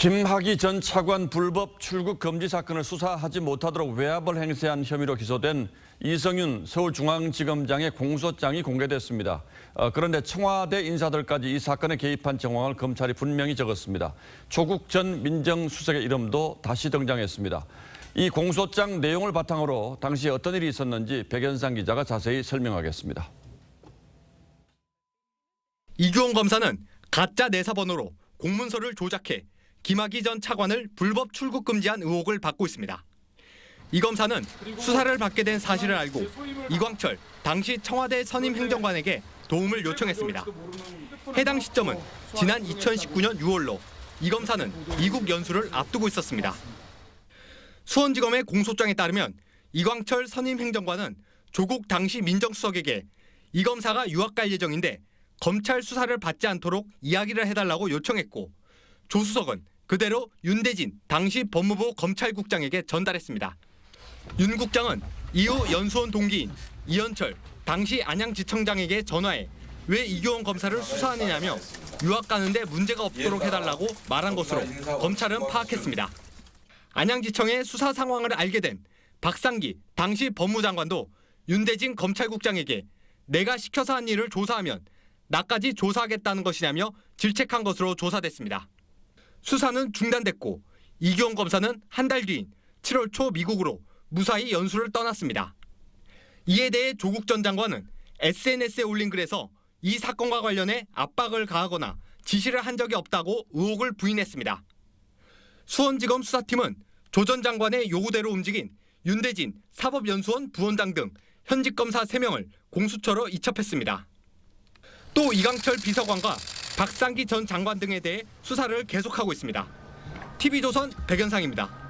김학의 전 차관 불법 출국 금지 사건을 수사하지 못하도록 외압을 행세한 혐의로 기소된 이성윤 서울중앙지검장의 공소장이 공개됐습니다. 그런데 청와대 인사들까지 이 사건에 개입한 정황을 검찰이 분명히 적었습니다. 조국 전 민정수석의 이름도 다시 등장했습니다. 이 공소장 내용을 바탕으로 당시 어떤 일이 있었는지 백연상 기자가 자세히 설명하겠습니다. 이규원 검사는 가짜 내사번호로 공문서를 조작해 김학의 전 차관을 불법 출국 금지한 의혹을 받고 있습니다. 이 검사는 수사를 받게 된 사실을 알고 이광철 당시 청와대 선임 행정관에게 도움을 요청했습니다. 해당 시점은 지난 2019년 6월로 이 검사는 미국 연수를 앞두고 있었습니다. 수원지검의 공소장에 따르면 이광철 선임 행정관은 조국 당시 민정수석에게 이 검사가 유학 갈 예정인데 검찰 수사를 받지 않도록 이야기를 해달라고 요청했고, 조 수석은 그대로 윤대진 당시 법무부 검찰국장에게 전달했습니다. 윤 국장은 이후 연수원 동기인 이현철 당시 안양지청장에게 전화해 왜 이규원 검사를 수사하느냐며 유학 가는데 문제가 없도록 해달라고 말한 것으로 검찰은 파악했습니다. 안양지청의 수사 상황을 알게 된 박상기 당시 법무장관도 윤대진 검찰국장에게 내가 시켜서 한 일을 조사하면 나까지 조사하겠다는 것이냐며 질책한 것으로 조사됐습니다. 수사는 중단됐고 이규원 검사는 한 달 뒤인 7월 초 미국으로 무사히 연수를 떠났습니다. 이에 대해 조국 전 장관은 SNS에 올린 글에서 이 사건과 관련해 압박을 가하거나 지시를 한 적이 없다고 의혹을 부인했습니다. 수원지검 수사팀은 조 전 장관의 요구대로 움직인 윤대진 사법연수원 부원장 등 현직 검사 3명을 공수처로 이첩했습니다. 또 이광철 비서관과 박상기 전 장관 등에 대해 수사를 계속하고 있습니다. TV조선 백연상입니다.